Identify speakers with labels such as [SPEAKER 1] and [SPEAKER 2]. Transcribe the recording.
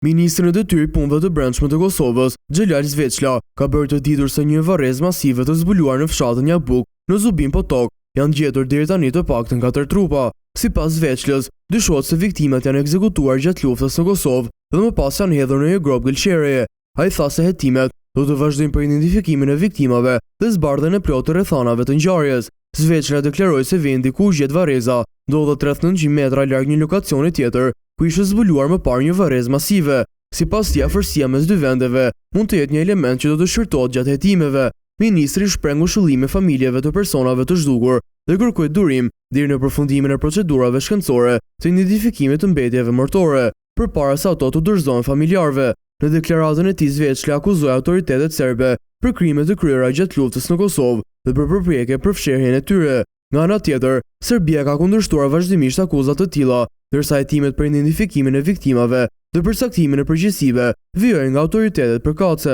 [SPEAKER 1] Ministri në detyrë punëve të brendshme të Kosovës, Xhelal Zveçla, ka bërë të ditur se një varrezë masive të zbuluar në fshatin Jabuk, në Zubin Potok, janë gjetur deri tani të paktën 4 trupa. Sipas Zveçlës, dyshohet se viktimat janë ekzekutuar gjatë luftës në Kosovë dhe më pas janë hedhur në një grop gëlqereje. Ai tha se hetimet do të vazhdojnë për identifikimin e viktimave dhe zbardhjen e plotë të rrethanave të ngjarjes. Zveçla deklaroi se vendi ku u gjet varreza ndodhet rreth 900 metra larg një lokacioni tjetër ku ishte zbuluar më parë një varrezë masive. Sipas tij, afërsia mes dy vendeve mund të jetë një element që do të shqyrtohet gjatë hetimeve. Ministri shpreh ngushëllime familjeve të personave të zhdukur dhe kërkoi durim deri në përfundimin e procedurave shkencore të identifikimit të mbetjeve mortore, përpara se ato të dorëzohen familjarëve. Në deklaratën e tij, Zveçla akuzoi autoritetet serbe për krimet të kryera gjatë luftës në Kosovë dhe për përpjekje për fshirjen e tyre. Nga ana tjetër, Serbia ka kundërshtuar vazhdimisht akuzat të tilla, ndërsa hetimet për identifikimin e viktimave dhe përsaktimin e përgjegjësive vijojnë nga autoritetet përkatëse.